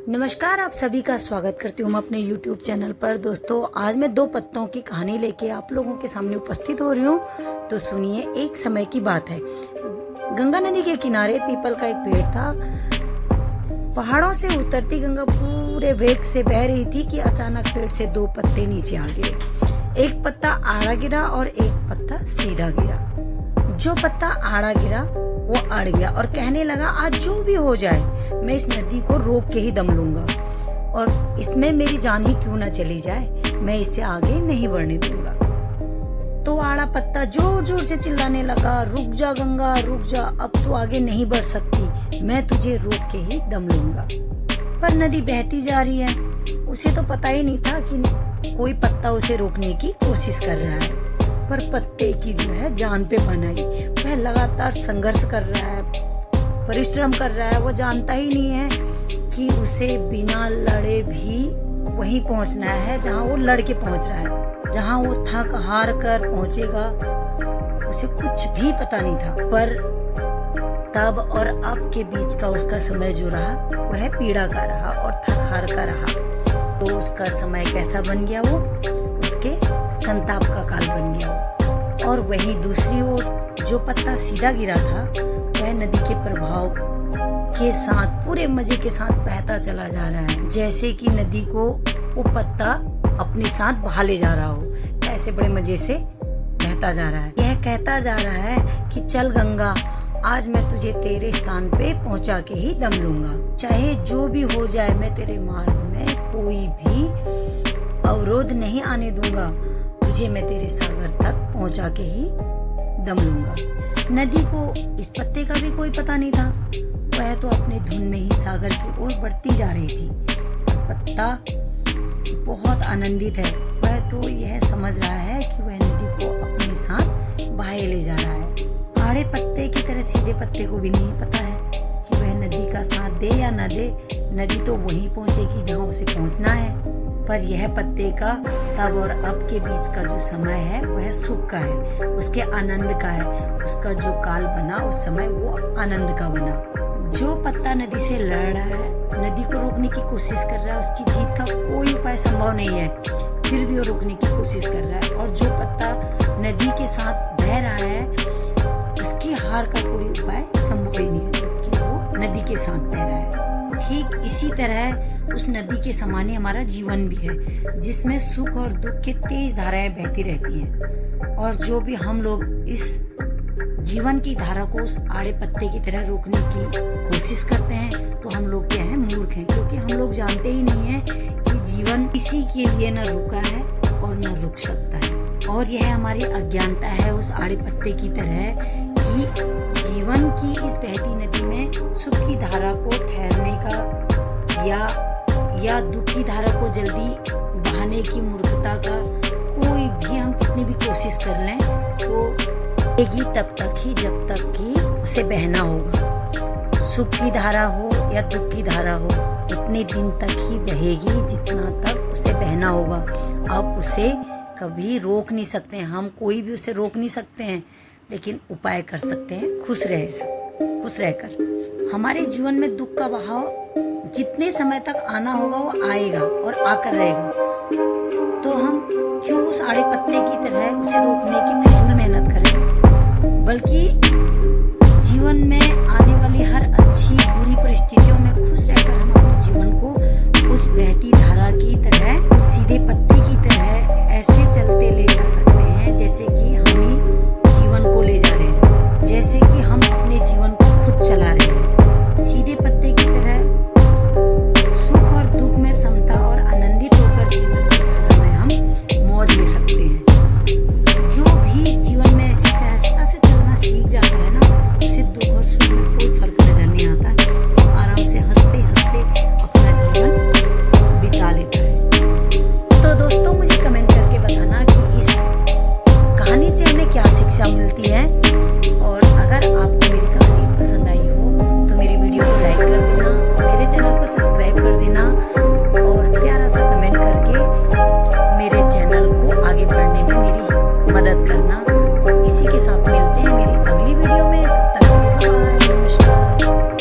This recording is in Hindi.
नमस्कार, आप सभी का स्वागत करती हूँ मैं अपने YouTube चैनल पर। दोस्तों, आज मैं दो पत्तों की कहानी लेके आप लोगों के सामने उपस्थित हो रही हूँ। तो सुनिए, एक समय की बात है। गंगा नदी के किनारे पीपल का एक पेड़ था। पहाड़ों से उतरती गंगा पूरे वेग से बह रही थी कि अचानक पेड़ से दो पत्ते नीचे आ गिरे। एक पत्ता आड़ा गिरा और एक पत्ता सीधा गिरा। जो पत्ता आड़ा गिरा वो अड़ गया और कहने लगा, आज जो भी हो जाए मैं इस नदी को रोक के ही दम लूंगा, और इसमें मेरी जान ही क्यों ना चली जाए, मैं इसे आगे नहीं बढ़ने दूंगा। तो आड़ा पत्ता जोर जोर से चिल्लाने लगा, रुक जा गंगा, रुक जा, अब तो आगे नहीं बढ़ सकती, मैं तुझे रोक के ही दम लूंगा। पर नदी बहती जा रही है। उसे तो पता ही नहीं था कि कोई पत्ता उसे रोकने की कोशिश कर रहा है। पर पत्ते की जो है जान पे बनाई, वह लगातार संघर्ष कर रहा है, परिश्रम कर रहा है। वो जानता ही नहीं है कि उसे बिना लड़े भी वहीं पहुंचना है जहां वो लड़ के पहुंच रहा है। जहां वो थक हार कर पहुंचेगा उसे कुछ भी पता नहीं था। पर तब और अब के बीच का उसका समय जो रहा वह पीड़ा का रहा और थक हार का रहा। तो उसका समय कैसा बन गया, वो उसके संताप का काल बन गया। और वहीं दूसरी ओर जो पत्ता सीधा गिरा था वह नदी के प्रभाव के साथ पूरे मजे के साथ बहता चला जा रहा है, जैसे कि नदी को वो पत्ता अपने साथ बहा ले जा रहा हो। ऐसे बड़े मजे से बहता जा रहा है। यह कहता जा रहा है कि चल गंगा, आज मैं तुझे तेरे स्थान पे पहुंचा के ही दम लूंगा। चाहे जो भी हो जाए, मैं तेरे मार्ग में कोई भी अवरोध नहीं आने दूंगा। तुझे मैं तेरे सागर तक पहुंचा के ही दम लूंगा। नदी को इस पत्ते का भी कोई पता नहीं था। वह तो अपने धुन में ही सागर की ओर बढ़ती जा रही थी। पत्ता बहुत आनंदित है। वह तो यह समझ रहा है कि वह नदी को अपने साथ बहाए ले जा रहा है। आड़े पत्ते की तरह सीधे पत्ते को भी नहीं पता है कि वह नदी का साथ दे या न दे, नदी तो वहीं पहुंचेगी जहां उसे पहुंचना है। पर यह पत्ते का तब और अब के बीच का जो समय है वह सुख का है, उसके आनंद का है। उसका जो काल बना उस समय वो आनंद का बना। जो पत्ता नदी से लड़ रहा है, नदी को रोकने की कोशिश कर रहा है, उसकी जीत का कोई उपाय संभव नहीं है, फिर भी वो रोकने की कोशिश कर रहा है। और जो पत्ता नदी के साथ बह रहा है, उसकी हार का कोई उपाय संभव ही नहीं है, जबकि वो नदी के साथ बह रहा है। ठीक इसी तरह उस नदी के समान ही हमारा जीवन भी है, जिसमें सुख और दुख की तेज धाराएं बहती रहती हैं। और जो भी हम लोग इस जीवन की धारा को उस आड़े पत्ते की तरह रोकने की कोशिश करते हैं, तो हम लोग क्या है, मूर्ख हैं। क्योंकि हम लोग जानते ही नहीं है कि जीवन किसी के लिए न रुका है और न रुक सकता है। और यह हमारी अज्ञानता है उस आड़े पत्ते की तरह कि जीवन की इस बहती नदी में सुख की धारा को ठहरने का या दुख की धारा को जल्दी बहाने की मूर्खता का कोई भी हम कितनी भी कोशिश कर लें तो बहेगी तब तक ही जब तक कि उसे बहना होगा। सुख की धारा हो या दुख की धारा हो, उतने दिन तक ही बहेगी जितना तक उसे बहना होगा। अब उसे कभी रोक नहीं सकते हैं हम, कोई भी उसे रोक नहीं सकते हैं, लेकिन उपाय कर सकते हैं खुश रहकर। हमारे जीवन में दुख का बहाव जितने समय तक आना होगा वो आएगा और आकर रहेगा। तो हम क्यों उस आड़े पत्ते की तरह उसे रोकने की फिजूल मेहनत करें, बल्कि जीवन में आने वाली हर अच्छी बुरी परिस्थितियों में